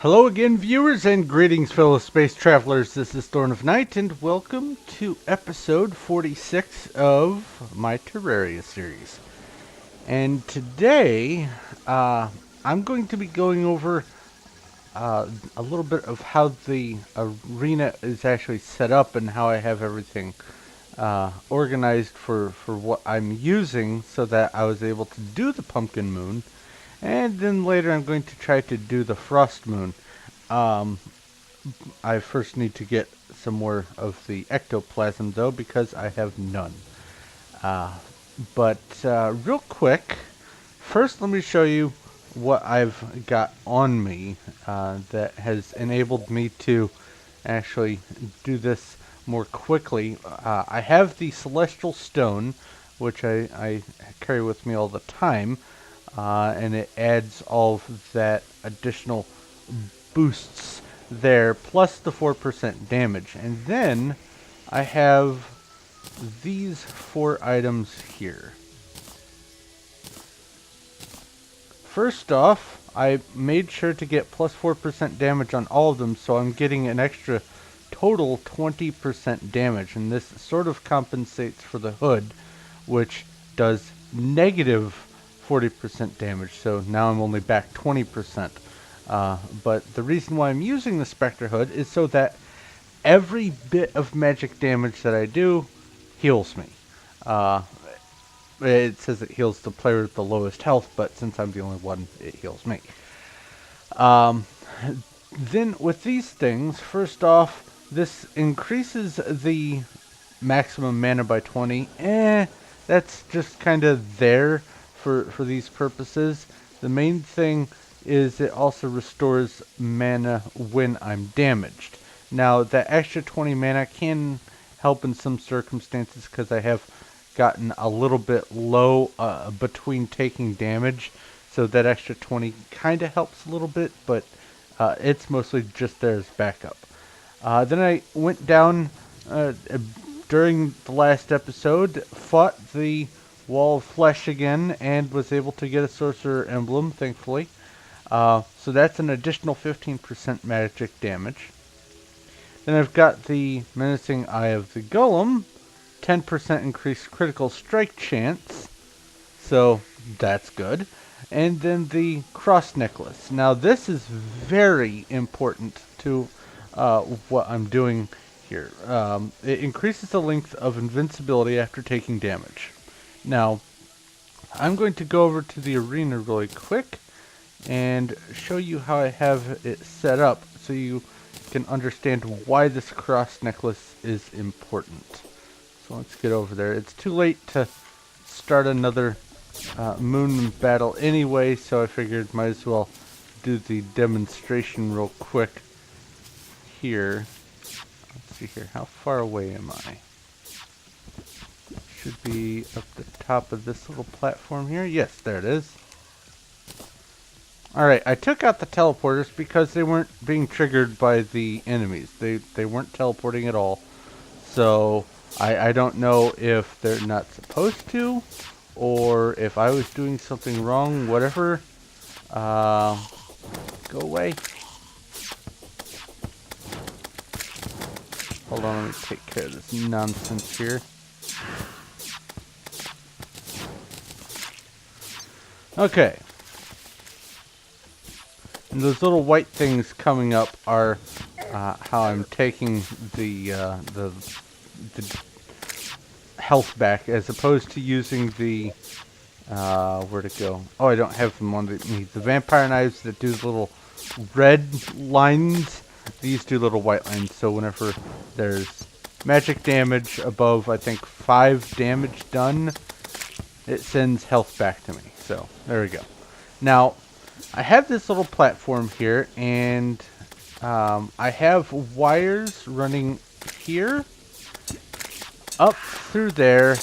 Hello again, viewers, and greetings, fellow space travelers. This is Thorn of Night, and welcome to episode 46 of my Terraria series. And today, I'm going to be going over a little bit of how the arena is actually set up and how I have everything organized for what I'm using so that I was able to do the Pumpkin Moon. And then later I'm going to try to do the Frost Moon. I first need to get some more of the ectoplasm though, because I have none. But real quick, first let me show you what I've got on me that has enabled me to actually do this more quickly. I have the Celestial Stone, which I carry with me all the time. And it adds all of that additional boosts there, plus the 4% damage. And then I have these 4 items here. First off, I made sure to get plus 4% damage on all of them, so I'm getting an extra total 20% damage. And this sort of compensates for the hood, which does negative 40% damage, so now I'm only back 20%. But the reason why I'm using the Spectre Hood is so that every bit of magic damage that I do heals me. It says it heals the player with the lowest health, but since I'm the only one, it heals me. Then with these things, first off, this increases the maximum mana by 20. That's just kind of there for these purposes. The main thing is it also restores mana when I'm damaged. Now that extra 20 mana can help in some circumstances because I have gotten a little bit low between taking damage, so that extra 20 kind of helps a little bit, but it's mostly just there as backup. Then I went down during the last episode, fought the Wall of Flesh again, and was able to get a Sorcerer Emblem, thankfully. So that's an additional 15% magic damage. Then I've got the Menacing Eye of the Golem, 10% increased critical strike chance, so that's good. And then the Cross Necklace. Now this is very important to what I'm doing here. It increases the length of invincibility after taking damage. Now, I'm going to go over to the arena really quick and show you how I have it set up so you can understand why this cross necklace is important. So let's get over there. It's too late to start another moon battle anyway, so I figured might as well do the demonstration real quick here. Let's see here. How far away am I? Should be up the top of this little platform here. Yes, there it is. Alright, I took out the teleporters because they weren't being triggered by the enemies. They weren't teleporting at all. So, I don't know if they're not supposed to, or if I was doing something wrong, whatever. Go away. Hold on, let me take care of this nonsense here. Okay. And those little white things coming up are how I'm taking the health back, as opposed to using the where'd it go? Oh, I don't have them on the vampire knives that do the little red lines. These do little white lines. So whenever there's magic damage above, I think 5 damage done, it sends health back to me. So, there we go. Now, I have this little platform here, and I have wires running here, up through there,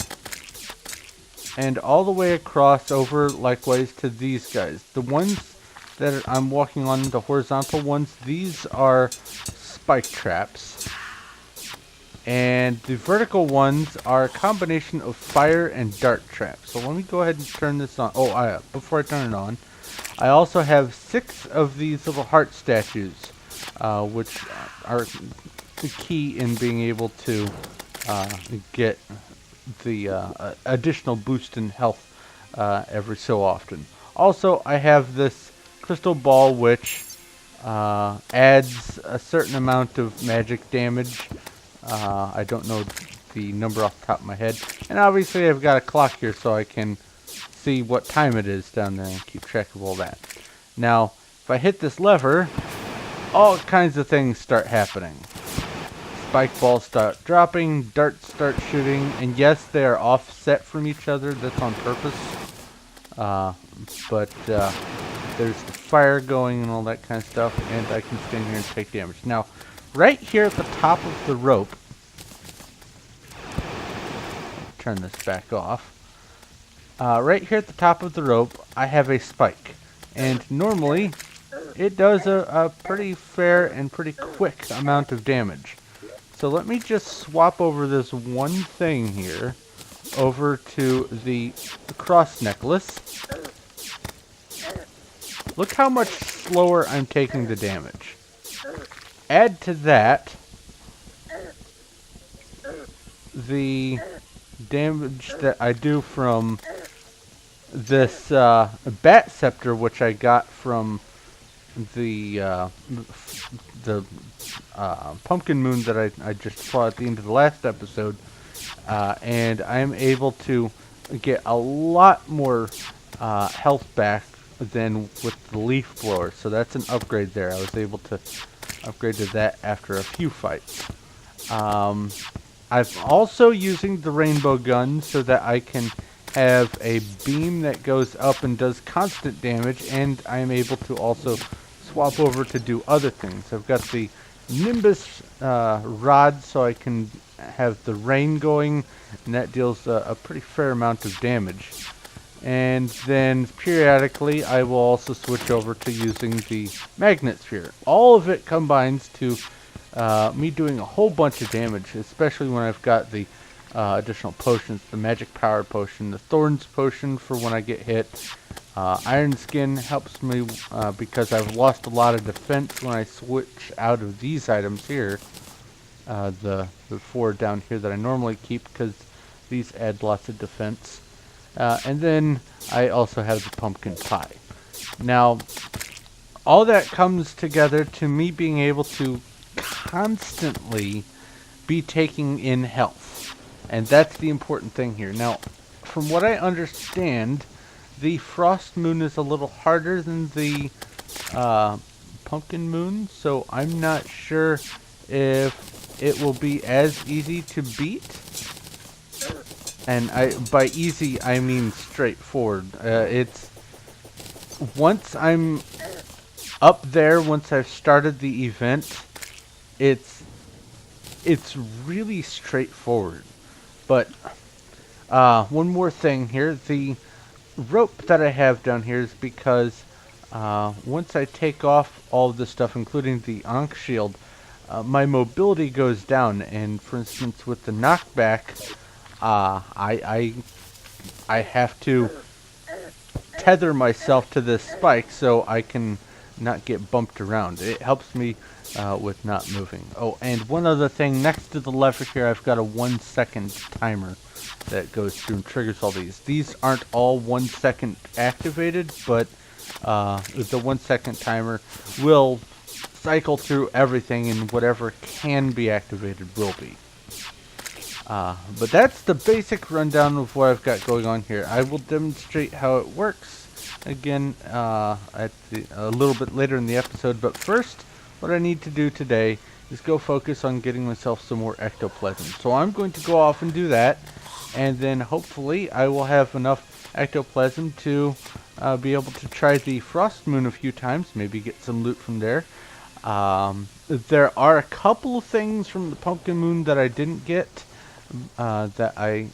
and all the way across over, likewise, to these guys. The ones that I'm walking on, the horizontal ones, these are spike traps. And the vertical ones are a combination of fire and dart traps. So let me go ahead and turn this on. Oh, before I turn it on, I also have 6 of these little heart statues, which are the key in being able to get the additional boost in health every so often. Also, I have this crystal ball which adds a certain amount of magic damage. I don't know the number off the top of my head. And obviously I've got a clock here so I can see what time it is down there and keep track of all that. Now, if I hit this lever, all kinds of things start happening. Spike balls start dropping, darts start shooting, and yes, they are offset from each other. That's on purpose. But there's the fire going and all that kind of stuff, and I can stand here and take damage. Now, right here at the top of the rope, turn this back off. Right here at the top of the rope, I have a spike, and normally it does a pretty fair and pretty quick amount of damage. So let me just swap over this one thing here over to the cross necklace. Look how much slower I'm taking the damage. Add to that the damage that I do from this bat scepter, which I got from the pumpkin moon that I just fought at the end of the last episode, and I'm able to get a lot more health back than with the leaf blower. So that's an upgrade there. I was able to upgrade to that after a few fights. I'm also using the rainbow gun so that I can have a beam that goes up and does constant damage, and I'm able to also swap over to do other things. I've got the Nimbus rod so I can have the rain going, and that deals a pretty fair amount of damage. And then periodically I will also switch over to using the magnet sphere. All of it combines to me doing a whole bunch of damage, especially when I've got the additional potions, the magic powered potion, the thorns potion for when I get hit. Iron skin helps me because I've lost a lot of defense when I switch out of these items here. The 4 down here that I normally keep because these add lots of defense. And then I also have the pumpkin pie. Now, all that comes together to me being able to constantly be taking in health. And that's the important thing here. Now, from what I understand, the frost moon is a little harder than the pumpkin moon, so I'm not sure if it will be as easy to beat. And by easy, I mean straightforward. It's once I'm up there, once I've started the event, it's really straightforward. But one more thing here, the rope that I have down here is because once I take off all of this stuff, including the Ankh shield, my mobility goes down. And for instance, with the knockback, I have to tether myself to this spike so I can not get bumped around. It helps me with not moving. Oh, and one other thing, next to the lever here, I've got a 1-second timer that goes through and triggers all these. These aren't all 1 second activated, but the 1 second timer will cycle through everything, and whatever can be activated will be. But that's the basic rundown of what I've got going on here. I will demonstrate how it works again a little bit later in the episode, but first what I need to do today is go focus on getting myself some more ectoplasm. So I'm going to go off and do that, and then hopefully I will have enough ectoplasm to be able to try the frost moon a few times, maybe get some loot from there. There are a couple of things from the pumpkin moon that I didn't get that I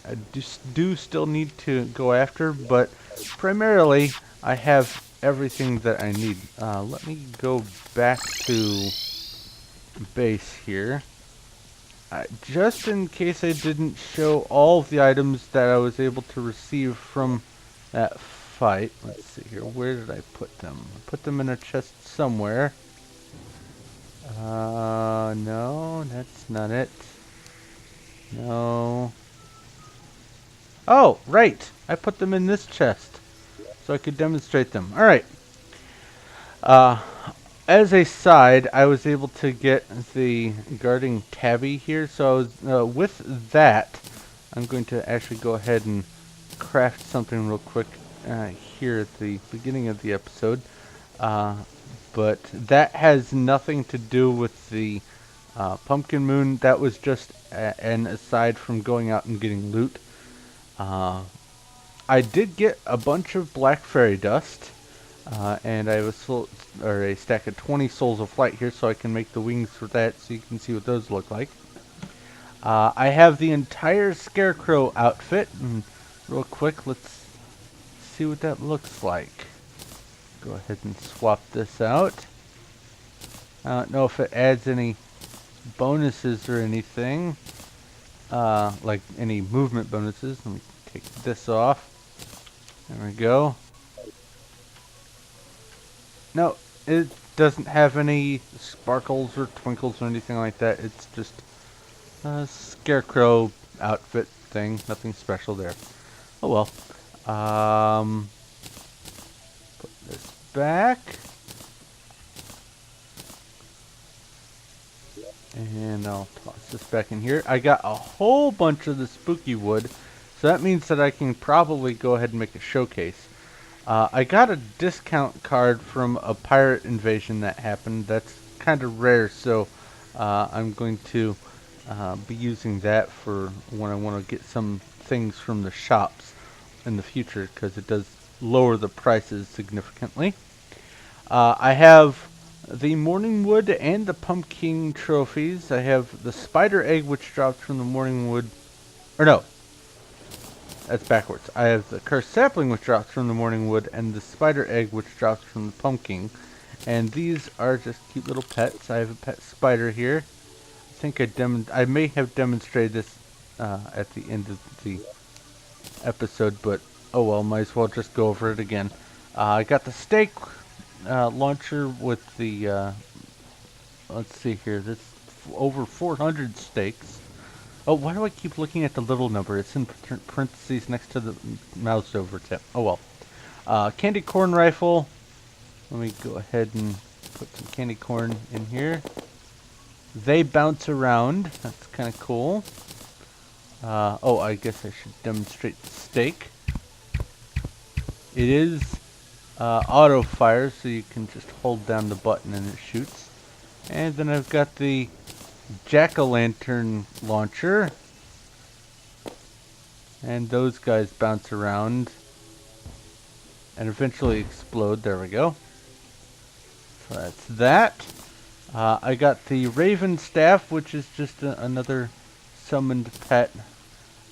do still need to go after, but primarily I have everything that I need. Let me go back to base here. Just in case I didn't show all of the items that I was able to receive from that fight. Let's see here. Where did I put them? I put them in a chest somewhere. No, that's not it. No. Oh, right. I put them in this chest so I could demonstrate them. All right. Uh, as a side, I was able to get the guarding tabby here. So I was, with that, I'm going to actually go ahead and craft something real quick here at the beginning of the episode. But that has nothing to do with the pumpkin moon. That was just an aside from going out and getting loot. I did get a bunch of black fairy dust, and I have a stack of 20 souls of light here, so I can make the wings for that, so you can see what those look like. I have the entire scarecrow outfit, and real quick, let's see what that looks like. Go ahead and swap this out. I don't know if it adds any bonuses or anything, like any movement bonuses. Let me take this off. There we go. No, it doesn't have any sparkles or twinkles or anything like that. It's just a scarecrow outfit thing. Nothing special there. Oh well. Put this back. And I'll toss this back in here. I got a whole bunch of the spooky wood, so that means that I can probably go ahead and make a showcase. I got a discount card from a pirate invasion that happened. That's kind of rare, so I'm going to be using that for when I want to get some things from the shops in the future, because it does lower the prices significantly. I have the morning wood and the pumpkin trophies. I have the spider egg, which drops from the morning wood. Or no, that's backwards. I have the cursed sapling, which drops from the morning wood, and the spider egg, which drops from the pumpkin. And these are just cute little pets. I have a pet spider here. I think I may have demonstrated this at the end of the episode, but oh well, might as well just go over it again. I got the steak launcher with the let's see here, this over 400 steaks. Oh, why do I keep looking at the little number? It's in parentheses next to the mouse over tip. Oh well. Candy corn rifle. Let me go ahead and put some candy corn in here. They bounce around. That's kind of cool. Oh, I guess I should demonstrate the steak. It is auto fire, so you can just hold down the button and it shoots. And then I've got the jack-o'-lantern launcher, and those guys bounce around and eventually explode. There we go. So that's that. I got the raven staff, which is just another summoned pet.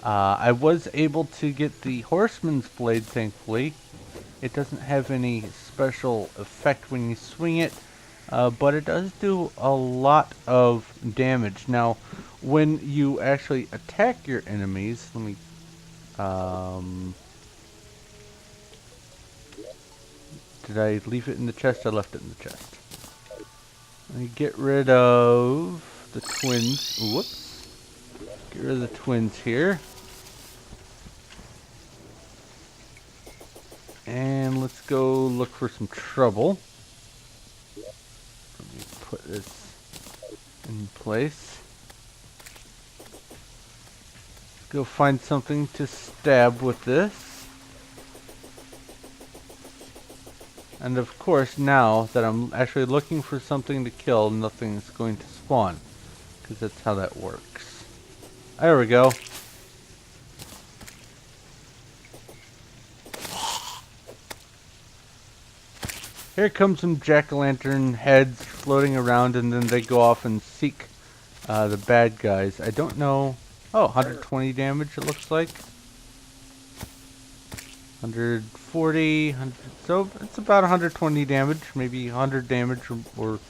I was able to get the horseman's blade, thankfully. It doesn't have any special effect when you swing it, but it does do a lot of damage. Now, when you actually attack your enemies, let me, did I leave it in the chest? I left it in the chest. Let me get rid of the twins. Whoops. Get rid of the twins here. And let's go look for some trouble. Let me put this in place. Go find something to stab with this. And of course, now that I'm actually looking for something to kill, nothing's going to spawn, because that's how that works. There we go. Here comes some jack-o'-lantern heads floating around, and then they go off and seek the bad guys. I don't know. Oh, 120 damage it looks like. 140, 100, so it's about 120 damage, maybe 100 damage, or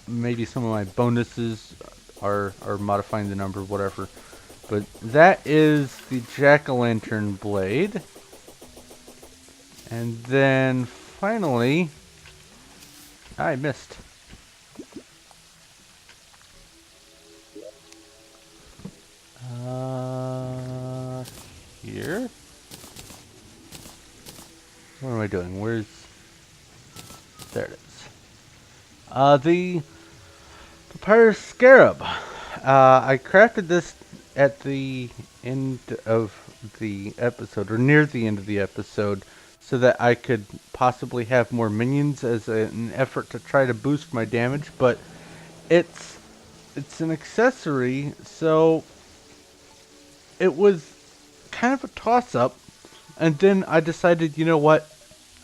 maybe some of my bonuses are modifying the number, whatever. But that is the jack-o'-lantern blade. And then finally, I missed. Here? What am I doing? Where's... There it is. The Papyrus Scarab. I crafted this at the end of the episode, or near the end of the episode, so that I could possibly have more minions as an effort to try to boost my damage, but it's an accessory, so it was kind of a toss-up, and then I decided, you know what,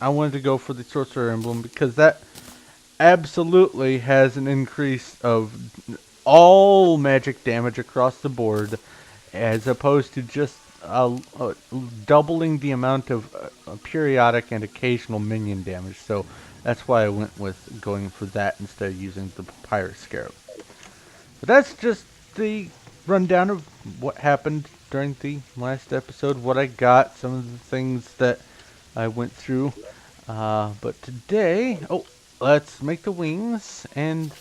I wanted to go for the Sorcerer Emblem, because that absolutely has an increase of all magic damage across the board, as opposed to just doubling the amount of periodic and occasional minion damage. So that's why I went with going for that instead of using the Papyrus Scarab. But that's just the rundown of what happened during the last episode, what I got, some of the things that I went through. But today, let's make the wings, and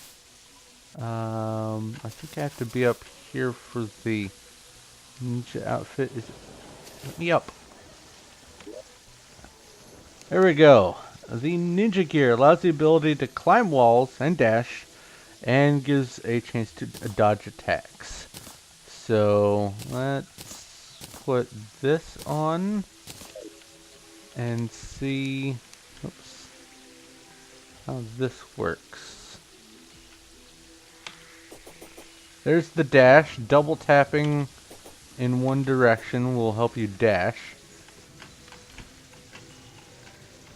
I think I have to be up here for the ninja outfit. Let me up. There we go. The ninja gear allows the ability to climb walls and dash, and gives a chance to dodge attacks. So let's put this on and see how this works. There's the dash. Double tapping in one direction will help you dash.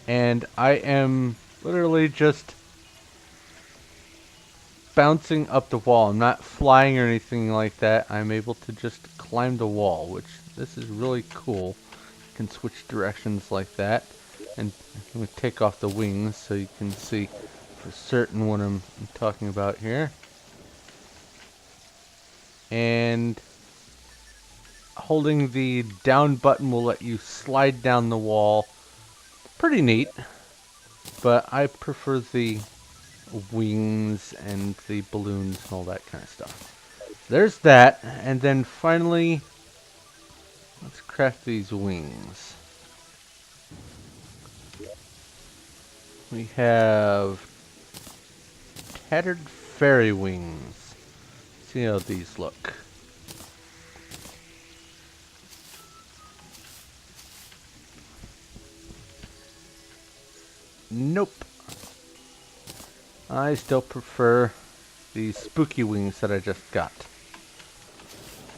And I am literally just bouncing up the wall. I'm not flying or anything like that. I'm able to just climb the wall, which this is really cool. You can switch directions like that. And I'm going to take off the wings so you can see for certain what I'm talking about here. And holding the down button will let you slide down the wall. Pretty neat, but I prefer the wings and the balloons and all that kind of stuff. There's that, and then finally, let's craft these wings. We have tattered fairy wings. See how these look. Nope. I still prefer the spooky wings that I just got.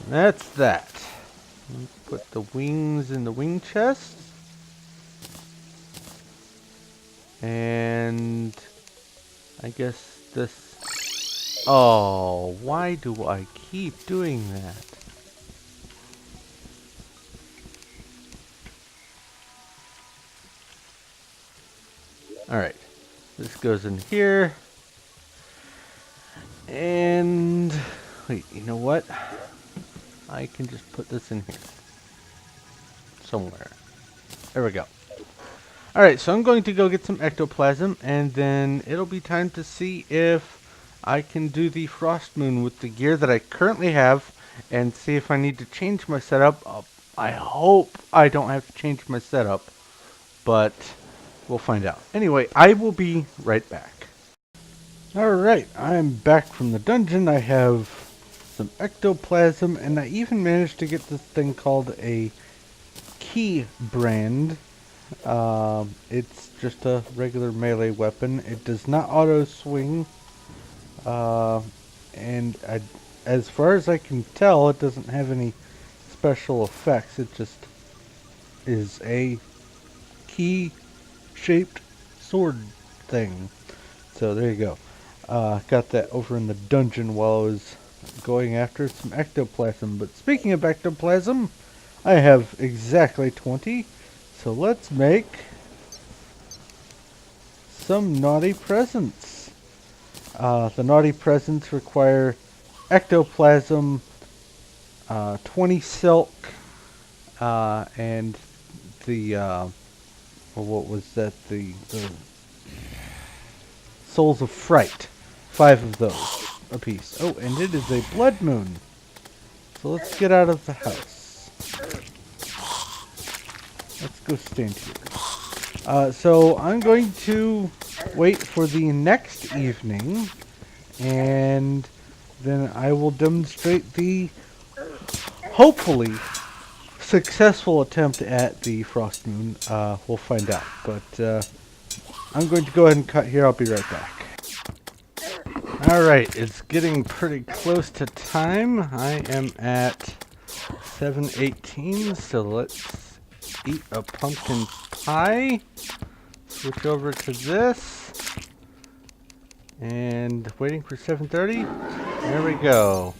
That's that. Let's put the wings in the wing chest. And I guess this... Oh, why do I keep doing that? Alright. This goes in here. And... Wait, you know what? I can just put this in here. Somewhere. There we go. Alright, so I'm going to go get some ectoplasm, and then it'll be time to see if I can do the Frost Moon with the gear that I currently have, and see if I need to change my setup. I hope I don't have to change my setup, but we'll find out. Anyway, I will be right back. Alright, I'm back from the dungeon. I have some ectoplasm, and I even managed to get this thing called a key brand. It's just a regular melee weapon. It does not auto swing, and as far as I can tell, it doesn't have any special effects. It just is a key shaped sword thing. So there you go. Got that over in the dungeon while I was going after some ectoplasm. But speaking of ectoplasm, I have exactly 20. So let's make some naughty presents. The naughty presents require ectoplasm, 20 silk, and the or what was that? The Souls of Fright. 5 of those apiece. Oh, and it is a blood moon. So let's get out of the house. Let's go stand here. So I'm going to wait for the next evening, and then I will demonstrate the hopefully successful attempt at the frost moon. We'll find out, but I'm going to go ahead and cut here. I'll be right back. Alright, it's getting pretty close to time. I am at 7:18, so let's eat a pumpkin pie. Switch over to this. And waiting for 7:30. There we go.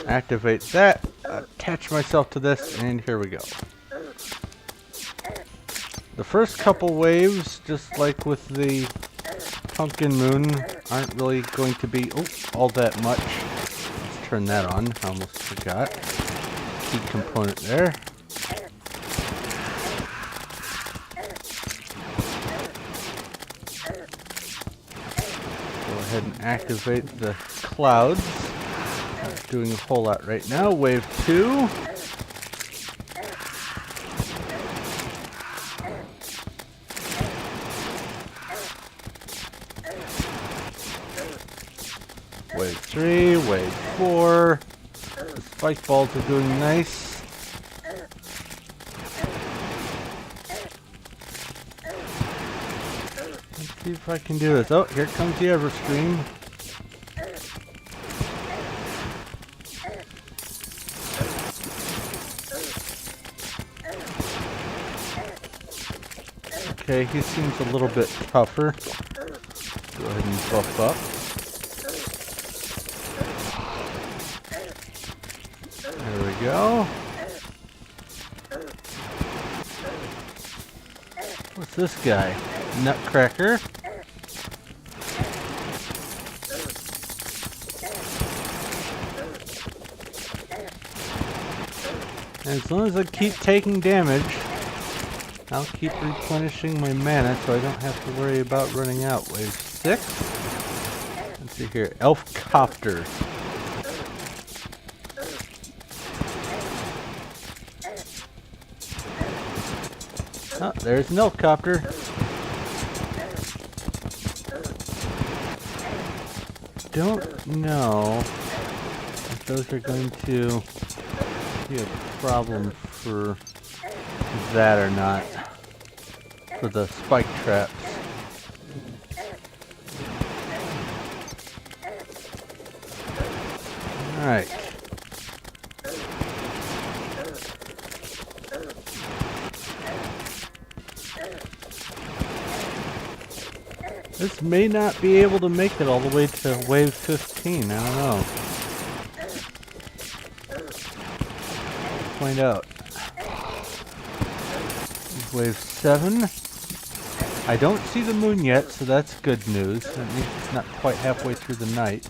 Activate that, attach myself to this, and here we go. The first couple waves, just like with the pumpkin moon, aren't really going to be all that much. Let's turn that on. I almost forgot. Key component there. Go ahead and activate the clouds. Not doing a whole lot right now. Wave 2. Wave 3, wave 4. The spike balls are doing nice. Let's see if I can do this. Oh, here comes the Everstream. Okay, he seems a little bit tougher. Go ahead and buff up. There we go. What's this guy? Nutcracker. And as long as I keep taking damage, I'll keep replenishing my mana so I don't have to worry about running out. Wave 6. Let's see here. Elf Copter. Oh, there's an elf copter. Don't know if those are going to be a problem for that or not. For the spike traps. Alright. This may not be able to make it all the way to wave 15. I don't know. We'll find out. Wave 7. I don't see the moon yet, so that's good news. That means it's not quite halfway through the night.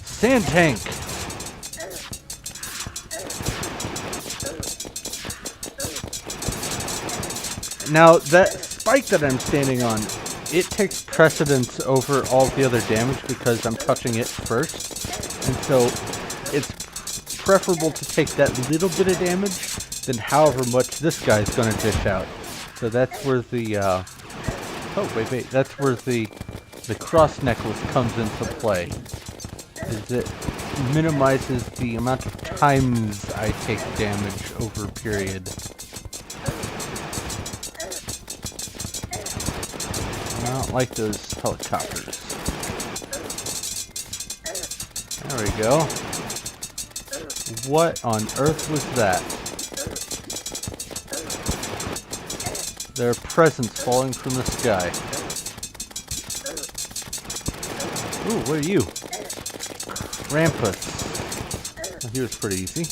Sand tank! Now, that spike that I'm standing on, it takes precedence over all the other damage because I'm touching it first. And so, it's preferable to take that little bit of damage than however much this guy's going to dish out. So that's where the, oh, wait, that's where the cross necklace comes into play. Is it minimizes the amount of times I take damage over a period. I don't like those helicopters. There we go. What on earth was that? There are presents falling from the sky. Ooh, what are you? Krampus. Well, he was pretty easy.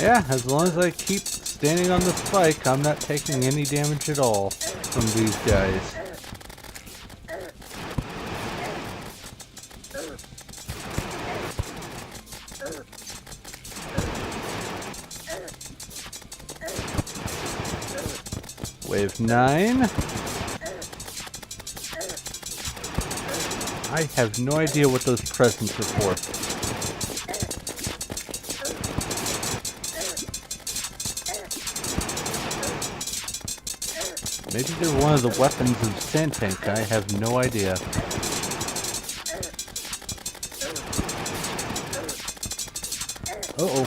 Yeah, as long as I keep standing on the spike, I'm not taking any damage at all from these guys. Wave 9. I have no idea what those presents are for. Maybe they're one of the weapons of Sand Tank. I have no idea. Uh-oh.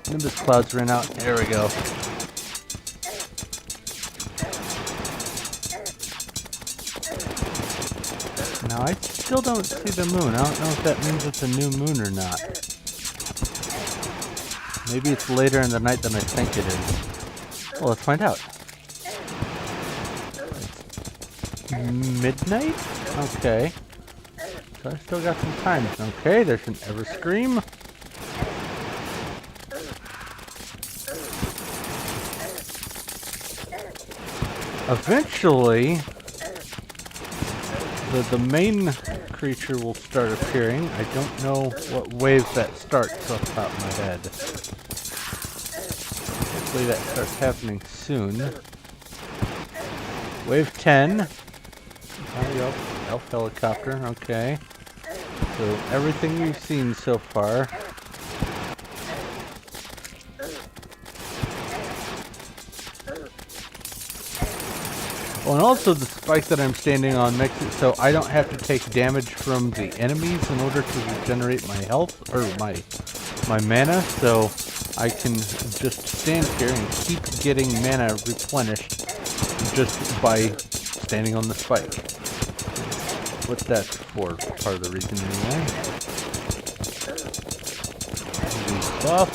Nimbus clouds ran out. There we go. Now, I still don't see the moon. I don't know if that means it's a new moon or not. Maybe it's later in the night than I think it is. Well, let's find out. Midnight? Okay. So I still got some time. Okay, there's an Everscream. Eventually, the main creature will start appearing. I don't know what wave that starts off the top of my head. Hopefully that starts happening soon. Wave 10. Oh, elf helicopter, okay. So everything we've seen so far. Oh, and also the spike that I'm standing on makes it so I don't have to take damage from the enemies in order to regenerate my health, or my mana, so I can just stand here and keep getting mana replenished just by standing on the spike. What that's for, part of the reason anyway. Buff.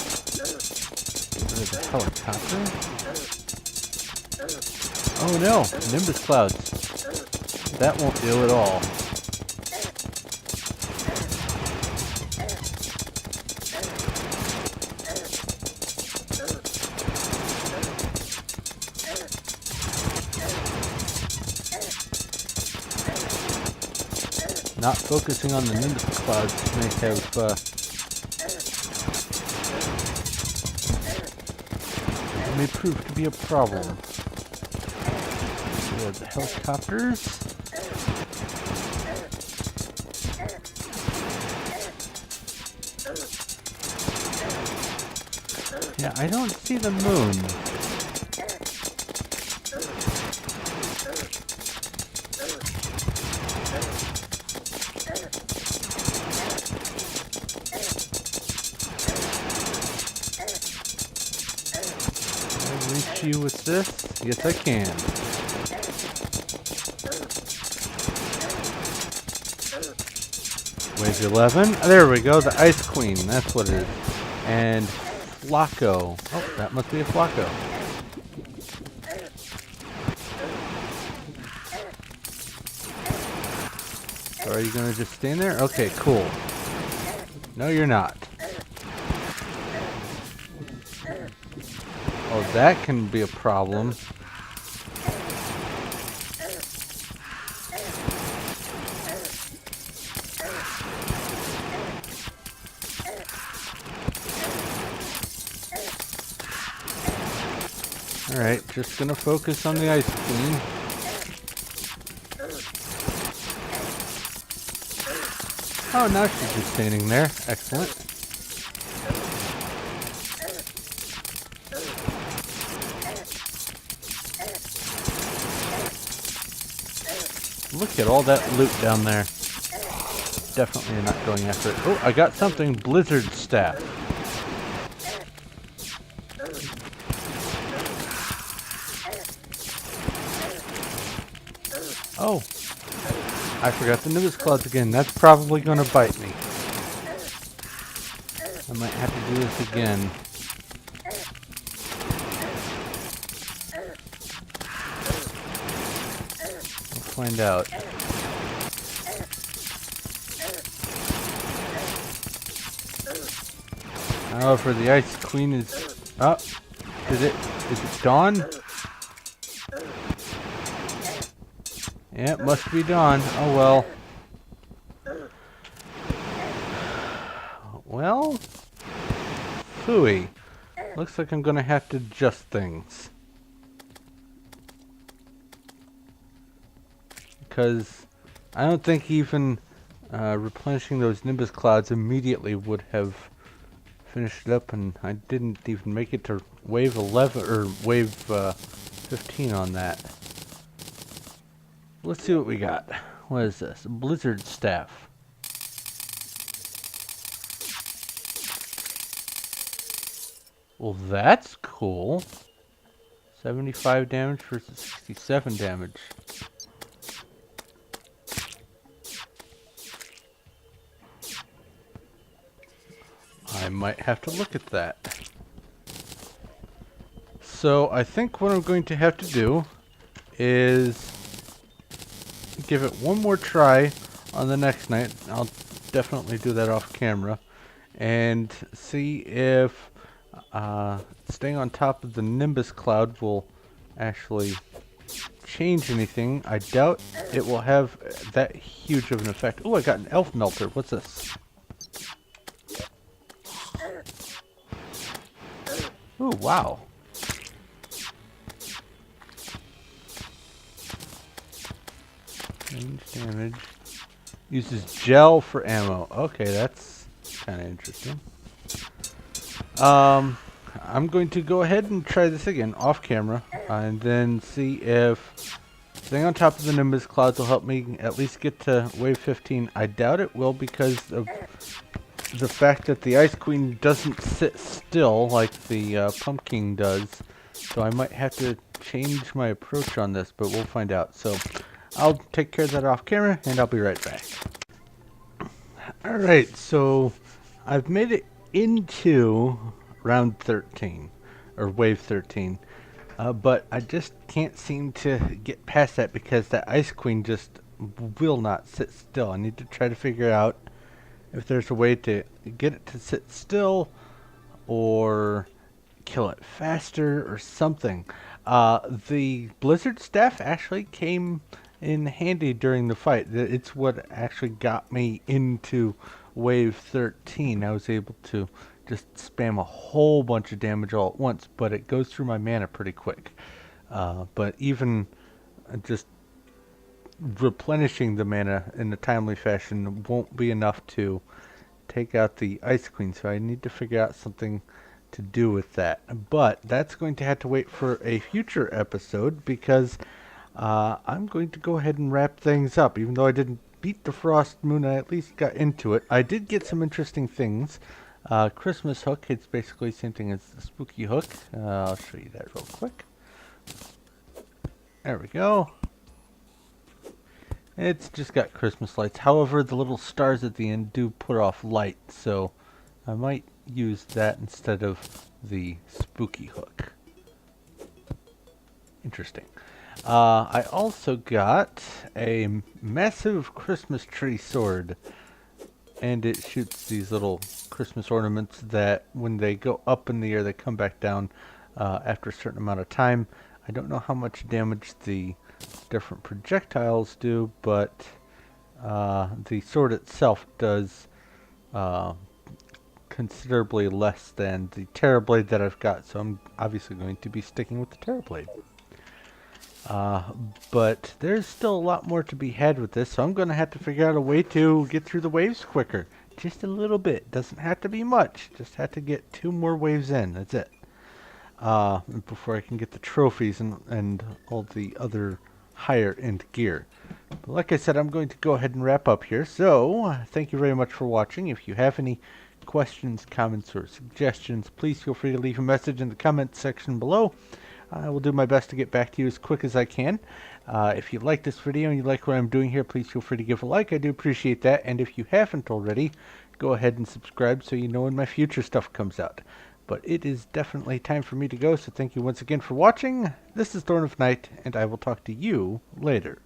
There's a helicopter. Oh no, Nimbus clouds. That won't do at all. Not focusing on the Nimbus clouds may have may prove to be a problem. The helicopters. Yeah, I don't see the moon. Can I reach you with this? Yes, I can. Wave 11. There we go, the Ice Queen. That's what it is. And Flacco. Oh, that must be a Flacco. So are you going to just stand there? Okay, cool. No, you're not. Oh, that can be a problem. Alright, just gonna focus on the Ice Queen. Oh, now she's just standing there. Excellent. Look at all that loot down there. Definitely not going after it. Oh, I got something. Blizzard Staff. Oh, I forgot the Nimbus clouds again. That's probably going to bite me. I might have to do this again. We'll find out. Oh, for the Ice Queen is up. Is it dawn? Yeah, it must be dawn. Oh well. Well, phooey. Looks like I'm gonna have to adjust things. Because I don't think even replenishing those Nimbus clouds immediately would have finished it up, and I didn't even make it to wave 11 or wave 15 on that. Let's see what we got. What is this? Blizzard Staff. Well, that's cool. 75 damage versus 67 damage. I might have to look at that. So I think what I'm going to have to do is give it one more try on the next night. I'll definitely do that off camera and see if staying on top of the Nimbus cloud will actually change anything. I doubt it will have that huge of an effect. Oh, I got an elf melter. What's this? Oh, wow. Range damage. Uses gel for ammo. Okay, that's kind of interesting. I'm going to go ahead and try this again off camera and then see if staying on top of the Nimbus clouds will help me at least get to wave 15. I doubt it will because of the fact that the Ice Queen doesn't sit still like the Pumpkin does. So I might have to change my approach on this, but we'll find out. So I'll take care of that off camera and I'll be right back. Alright, so I've made it into round 13, or wave 13, but I just can't seem to get past that because that Ice Queen just will not sit still. I need to try to figure out if there's a way to get it to sit still or kill it faster or something. The Blizzard Staff actually came in handy during the fight. It's what actually got me into wave 13. I was able to just spam a whole bunch of damage all at once, but it goes through my mana pretty quick. But even just replenishing the mana in a timely fashion won't be enough to take out the Ice Queen, so I need to figure out something to do with that. But that's going to have to wait for a future episode because I'm going to go ahead and wrap things up. Even though I didn't beat the Frost Moon, I at least got into it. I did get some interesting things. Christmas hook, it's basically the same thing as the spooky hook. I'll show you that real quick. There we go. It's just got Christmas lights. However, the little stars at the end do put off light, so I might use that instead of the spooky hook. Interesting. I also got a massive Christmas tree sword, and it shoots these little Christmas ornaments that when they go up in the air they come back down after a certain amount of time. I don't know how much damage the different projectiles do, but the sword itself does considerably less than the Terrablade that I've got, so I'm obviously going to be sticking with the Terrablade. But there's still a lot more to be had with this, so I'm going to have to figure out a way to get through the waves quicker. Just a little bit. Doesn't have to be much. Just have to get 2 more waves in. That's it. Before I can get the trophies and all the other higher end gear. But like I said, I'm going to go ahead and wrap up here. So, thank you very much for watching. If you have any questions, comments, or suggestions, please feel free to leave a message in the comments section below. I will do my best to get back to you as quick as I can. If you like this video and you like what I'm doing here, please feel free to give a like. I do appreciate that. And if you haven't already, go ahead and subscribe so you know when my future stuff comes out. But it is definitely time for me to go, so thank you once again for watching. This is Thorn of Night, and I will talk to you later.